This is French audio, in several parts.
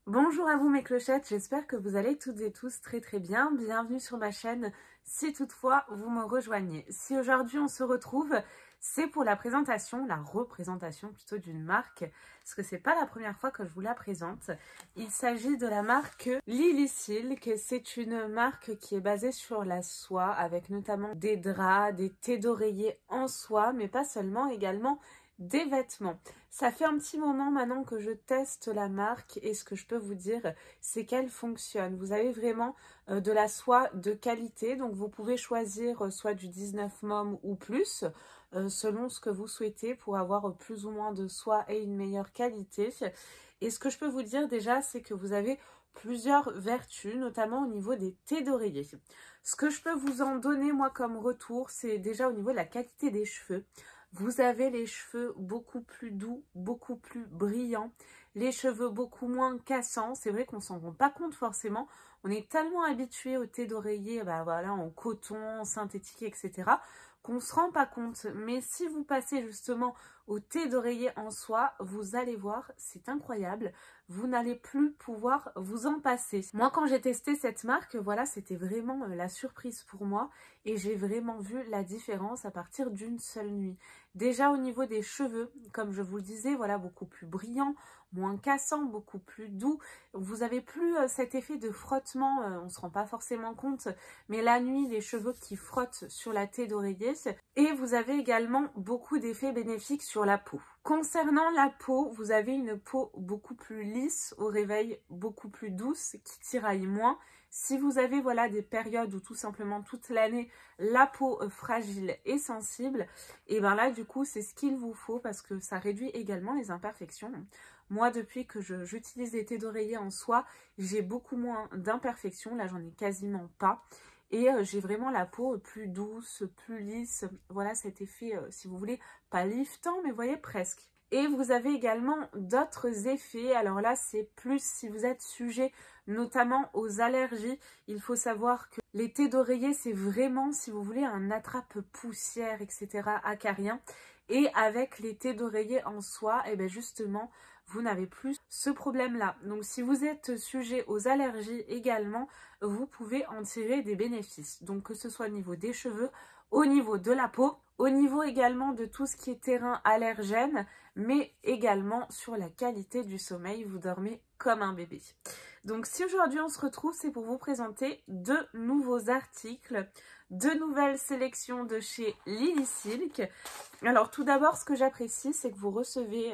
Bonjour à vous mes clochettes, j'espère que vous allez toutes et tous très bien. Bienvenue sur ma chaîne si toutefois vous me rejoignez. Si aujourd'hui on se retrouve, c'est pour la représentation plutôt d'une marque, parce que c'est pas la première fois que je vous la présente. Il s'agit de la marque Lily Silk. C'est une marque qui est basée sur la soie, avec notamment des draps, des thés d'oreiller en soie, mais pas seulement, également des vêtements. Ça fait un petit moment maintenant que je teste la marque et ce que je peux vous dire, c'est qu'elle fonctionne. Vous avez vraiment de la soie de qualité, donc vous pouvez choisir soit du 19 mom ou plus, selon ce que vous souhaitez pour avoir plus ou moins de soie et une meilleure qualité. Et ce que je peux vous dire déjà, c'est que vous avez plusieurs vertus, notamment au niveau des thés d'oreiller. Ce que je peux vous en donner moi comme retour, c'est déjà au niveau de la qualité des cheveux. Vous avez les cheveux beaucoup plus doux, beaucoup plus brillants, les cheveux beaucoup moins cassants. C'est vrai qu'on s'en rend pas compte forcément. On est tellement habitué au thé d'oreiller, voilà, en coton, synthétique, etc., qu'on ne se rend pas compte. Mais si vous passez justement au thé d'oreiller en soie, vous allez voir, c'est incroyable. Vous n'allez plus pouvoir vous en passer. Moi, quand j'ai testé cette marque, voilà, c'était vraiment la surprise pour moi. Et j'ai vraiment vu la différence à partir d'une seule nuit. Déjà au niveau des cheveux, comme je vous le disais, voilà, beaucoup plus brillant, moins cassant, beaucoup plus doux. Vous n'avez plus cet effet de frottement, on ne se rend pas forcément compte, mais la nuit, les cheveux qui frottent sur la thé d'oreiller. Et vous avez également beaucoup d'effets bénéfiques sur la peau. Concernant la peau, vous avez une peau beaucoup plus lisse au réveil, beaucoup plus douce, qui tiraille moins. Si vous avez voilà des périodes où tout simplement toute l'année la peau fragile et sensible, et bien là du coup c'est ce qu'il vous faut parce que ça réduit également les imperfections. Moi depuis que j'utilise les thés d'oreiller en soie, j'ai beaucoup moins d'imperfections, là j'en ai quasiment pas. Et j'ai vraiment la peau plus douce, plus lisse. Voilà cet effet, si vous voulez, pas liftant, mais vous voyez presque. Et vous avez également d'autres effets. Alors là, c'est plus si vous êtes sujet notamment aux allergies. Il faut savoir que les thés d'oreiller, c'est vraiment, si vous voulez, un attrape-poussière, etc. acarien. Et avec les thés d'oreiller en soie, et bien justement, vous n'avez plus ce problème-là. Donc si vous êtes sujet aux allergies également, vous pouvez en tirer des bénéfices. Donc que ce soit au niveau des cheveux, au niveau de la peau, au niveau également de tout ce qui est terrain allergène, mais également sur la qualité du sommeil, vous dormez comme un bébé. Donc si aujourd'hui on se retrouve, c'est pour vous présenter deux nouveaux articles, deux nouvelles sélections de chez Lily Silk. Alors tout d'abord, ce que j'apprécie, c'est que vous recevez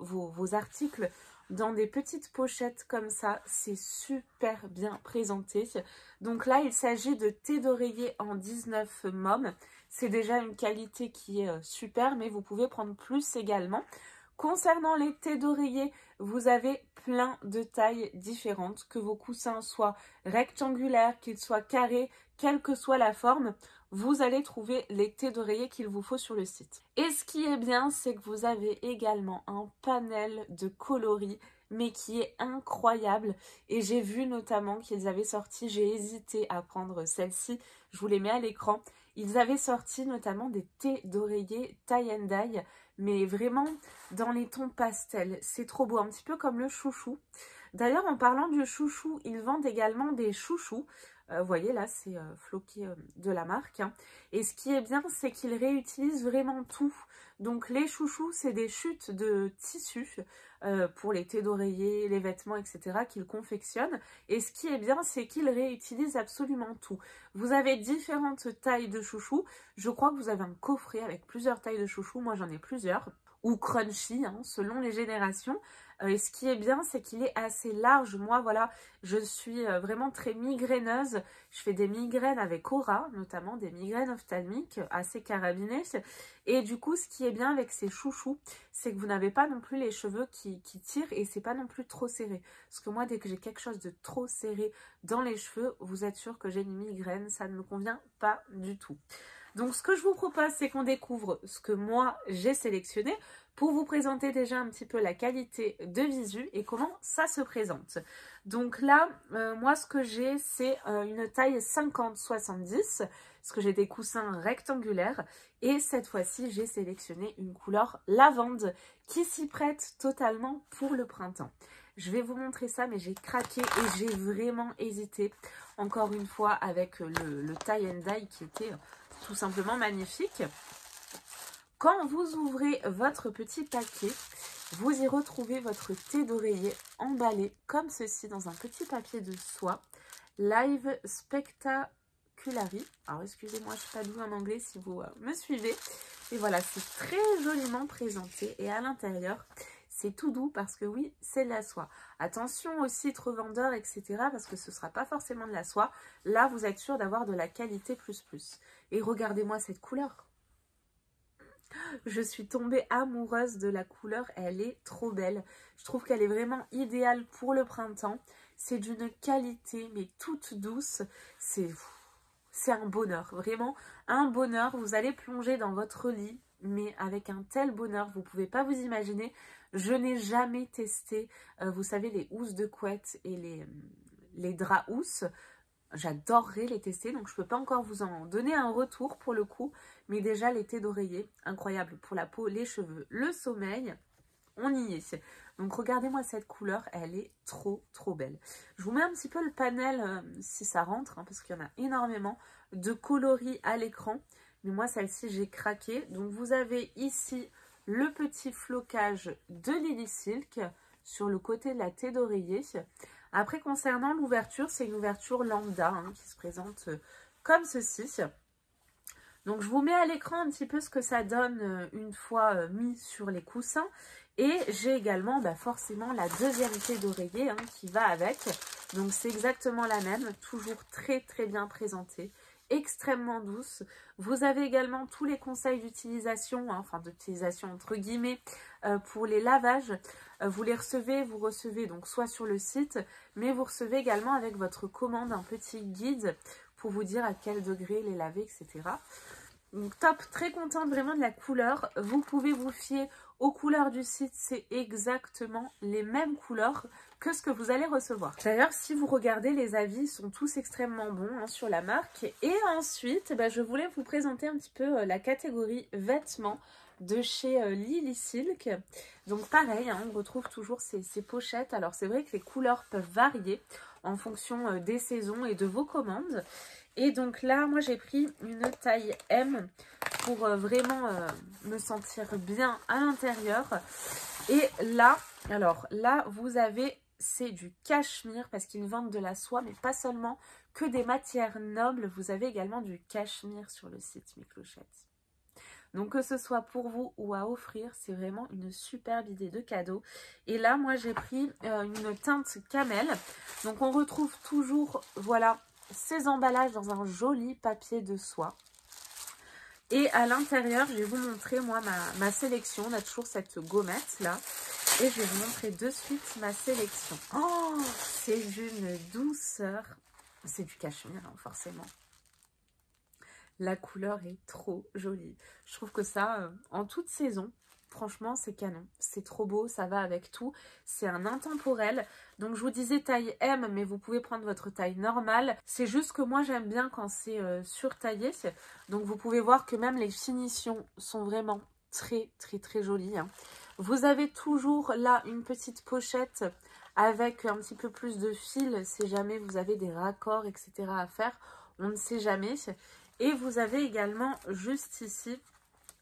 vos articles dans des petites pochettes comme ça, c'est super bien présenté. Donc là, il s'agit de thé d'oreiller en 19 mom. C'est déjà une qualité qui est super, mais vous pouvez prendre plus également. Concernant les thés d'oreiller, vous avez plein de tailles différentes, que vos coussins soient rectangulaires, qu'ils soient carrés, quelle que soit la forme, vous allez trouver les thés d'oreiller qu'il vous faut sur le site. Et ce qui est bien, c'est que vous avez également un panel de coloris, mais qui est incroyable. Et j'ai vu notamment qu'ils avaient sorti, j'ai hésité à prendre celle-ci, je vous les mets à l'écran. Ils avaient sorti notamment des thés d'oreiller tie and dye, mais vraiment dans les tons pastels. C'est trop beau, un petit peu comme le chouchou. D'ailleurs, en parlant du chouchou, ils vendent également des chouchous. Vous voyez, là, c'est floqué de la marque. Hein. Et ce qui est bien, c'est qu'ils réutilisent vraiment tout. Donc, les chouchous, c'est des chutes de tissu pour les thés d'oreiller, les vêtements, etc. qu'ils confectionnent. Et ce qui est bien, c'est qu'ils réutilisent absolument tout. Vous avez différentes tailles de chouchous. Je crois que vous avez un coffret avec plusieurs tailles de chouchous. Moi, j'en ai plusieurs. Ou crunchy, hein, selon les générations. Et ce qui est bien, c'est qu'il est assez large. Moi, voilà, je suis vraiment très migraineuse. Je fais des migraines avec aura, notamment des migraines ophtalmiques assez carabinées. Et du coup, ce qui est bien avec ces chouchous, c'est que vous n'avez pas non plus les cheveux qui tirent et c'est pas non plus trop serré. Parce que moi, dès que j'ai quelque chose de trop serré dans les cheveux, vous êtes sûr que j'ai une migraine. Ça ne me convient pas du tout. Donc, ce que je vous propose, c'est qu'on découvre ce que moi, j'ai sélectionné pour vous présenter déjà un petit peu la qualité de visu et comment ça se présente. Donc là, moi, ce que j'ai, c'est une taille 50-70, parce que j'ai des coussins rectangulaires. Et cette fois-ci, j'ai sélectionné une couleur lavande qui s'y prête totalement pour le printemps. Je vais vous montrer ça, mais j'ai craqué et j'ai vraiment hésité. Encore une fois, avec le tie and dye qui était tout simplement magnifique. Quand vous ouvrez votre petit paquet, vous y retrouvez votre thé d'oreiller emballé comme ceci dans un petit papier de soie. Live Spectaculary. Alors excusez-moi, je ne suis pas douée en anglais si vous me suivez. Et voilà, c'est très joliment présenté. Et à l'intérieur, c'est tout doux parce que oui, c'est de la soie. Attention aussi, être revendeur, etc. parce que ce ne sera pas forcément de la soie. Là, vous êtes sûr d'avoir de la qualité plus. Et regardez-moi cette couleur. Je suis tombée amoureuse de la couleur, elle est trop belle. Je trouve qu'elle est vraiment idéale pour le printemps. C'est d'une qualité, mais toute douce. C'est un bonheur, vraiment un bonheur. Vous allez plonger dans votre lit, mais avec un tel bonheur, vous ne pouvez pas vous imaginer. Je n'ai jamais testé, vous savez, les housses de couette et les draps housses. J'adorerais les tester, donc je ne peux pas encore vous en donner un retour pour le coup. Mais déjà, les thés d'oreiller, incroyable pour la peau, les cheveux, le sommeil, on y est. Donc regardez-moi cette couleur, elle est trop belle. Je vous mets un petit peu le panel si ça rentre, hein, parce qu'il y en a énormément de coloris à l'écran. Mais moi, celle-ci, j'ai craqué. Donc vous avez ici le petit flocage de Lily Silk sur le côté de la thé d'oreiller. Après, concernant l'ouverture, c'est une ouverture lambda hein, qui se présente comme ceci. Donc, je vous mets à l'écran un petit peu ce que ça donne une fois mis sur les coussins. Et j'ai également forcément la deuxième thé d'oreiller hein, qui va avec. Donc, c'est exactement la même, toujours très bien présentée, extrêmement douce. Vous avez également tous les conseils d'utilisation, hein, enfin d'utilisation entre guillemets, pour les lavages. Vous les recevez, vous recevez donc soit sur le site, mais vous recevez également avec votre commande un petit guide pour vous dire à quel degré les laver, etc. Donc top, très contente vraiment de la couleur. Vous pouvez vous fier aux couleurs du site, c'est exactement les mêmes couleurs que ce que vous allez recevoir. D'ailleurs, si vous regardez, les avis sont tous extrêmement bons hein, sur la marque. Et ensuite, je voulais vous présenter un petit peu la catégorie vêtements de chez Lily Silk. Donc pareil, hein, on retrouve toujours ces pochettes. Alors c'est vrai que les couleurs peuvent varier en fonction des saisons et de vos commandes. Et donc là, moi j'ai pris une taille M pour vraiment me sentir bien à l'intérieur. Et là, alors là, vous avez, c'est du cachemire parce qu'ils vendent de la soie, mais pas seulement que des matières nobles. Vous avez également du cachemire sur le site, mes clochettes. Donc que ce soit pour vous ou à offrir, c'est vraiment une superbe idée de cadeau. Et là, moi j'ai pris une teinte camel. Donc on retrouve toujours, voilà, ces emballages dans un joli papier de soie. Et à l'intérieur, je vais vous montrer moi ma sélection. On a toujours cette gommette là. Et je vais vous montrer de suite ma sélection. Oh, c'est d'une douceur. C'est du cachemire, hein, forcément. La couleur est trop jolie. Je trouve que ça, en toute saison, franchement, c'est canon. C'est trop beau, ça va avec tout. C'est un intemporel. Donc, je vous disais taille M, mais vous pouvez prendre votre taille normale. C'est juste que moi, j'aime bien quand c'est surtaillé. Donc, vous pouvez voir que même les finitions sont vraiment très jolies. Hein. Vous avez toujours là une petite pochette avec un petit peu plus de fil si jamais vous avez des raccords, etc. à faire. On ne sait jamais. Et vous avez également juste ici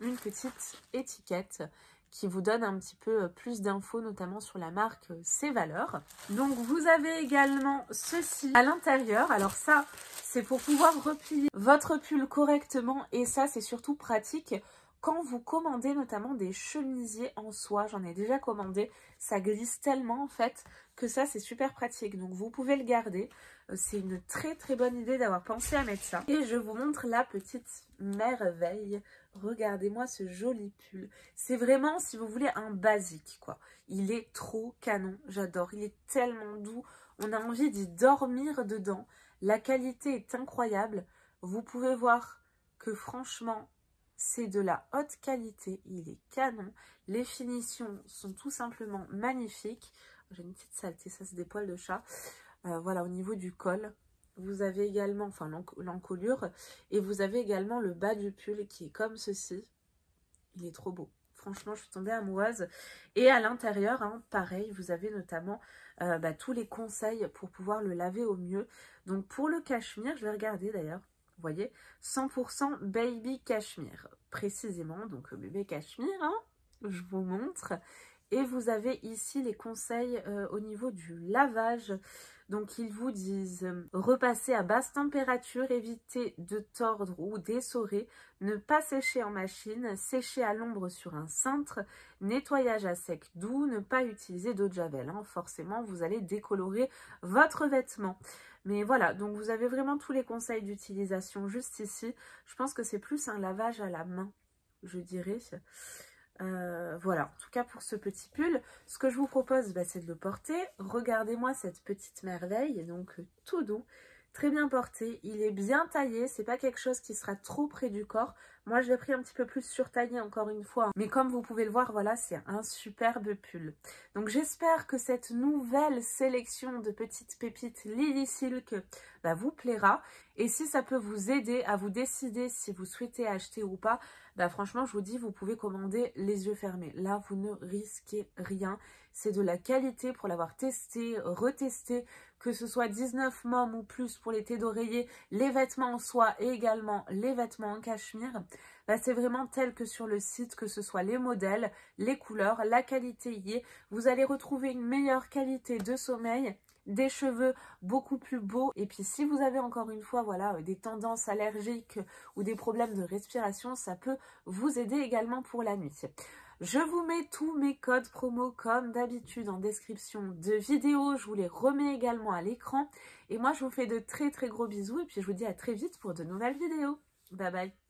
une petite étiquette qui vous donne un petit peu plus d'infos, notamment sur la marque, ses valeurs. Donc vous avez également ceci à l'intérieur. Alors ça, c'est pour pouvoir replier votre pull correctement et ça, c'est surtout pratique quand vous commandez notamment des chemisiers en soie. J'en ai déjà commandé, ça glisse tellement en fait que ça c'est super pratique. Donc vous pouvez le garder. C'est une très bonne idée d'avoir pensé à mettre ça. Et je vous montre la petite merveille. Regardez-moi ce joli pull. C'est vraiment, si vous voulez, un basique, quoi. Il est trop canon. J'adore. Il est tellement doux. On a envie d'y dormir dedans. La qualité est incroyable. Vous pouvez voir que franchement, c'est de la haute qualité. Il est canon. Les finitions sont tout simplement magnifiques. J'ai une petite saleté, ça c'est des poils de chat. Voilà, au niveau du col, vous avez également, enfin l'encolure, et vous avez également le bas du pull qui est comme ceci. Il est trop beau. franchement, je suis tombée amoureuse. Et à l'intérieur, hein, pareil, vous avez notamment tous les conseils pour pouvoir le laver au mieux. Donc pour le cachemire, je vais regarder d'ailleurs, vous voyez, 100% baby cachemire, précisément, donc bébé cachemire, hein, je vous montre. Et vous avez ici les conseils au niveau du lavage. Donc ils vous disent repasser à basse température, éviter de tordre ou d'essorer, ne pas sécher en machine, sécher à l'ombre sur un cintre, nettoyage à sec doux, ne pas utiliser d'eau de javel. Hein. Forcément, vous allez décolorer votre vêtement. Mais voilà, donc vous avez vraiment tous les conseils d'utilisation juste ici. Je pense que c'est plus un lavage à la main, je dirais. Voilà, en tout cas pour ce petit pull, ce que je vous propose, c'est de le porter. Regardez-moi cette petite merveille, donc tout doux, très bien porté. Il est bien taillé, c'est pas quelque chose qui sera trop près du corps. Moi, je l'ai pris un petit peu plus surtaillé encore une fois. Mais comme vous pouvez le voir, voilà, c'est un superbe pull. Donc j'espère que cette nouvelle sélection de petites pépites Lily Silk vous plaira. Et si ça peut vous aider à vous décider si vous souhaitez acheter ou pas, franchement, je vous dis, vous pouvez commander les yeux fermés. Là, vous ne risquez rien. C'est de la qualité pour l'avoir testé, retesté, que ce soit 19 mômes ou plus pour les thés d'oreiller, les vêtements en soie et également les vêtements en cachemire. C'est vraiment tel que sur le site, que ce soit les modèles, les couleurs, la qualité y est. Vous allez retrouver une meilleure qualité de sommeil, des cheveux beaucoup plus beaux. Et puis si vous avez encore une fois voilà des tendances allergiques ou des problèmes de respiration, ça peut vous aider également pour la nuit. Je vous mets tous mes codes promo comme d'habitude en description de vidéo, je vous les remets également à l'écran. Et moi je vous fais de très très gros bisous et puis je vous dis à très vite pour de nouvelles vidéos. Bye bye.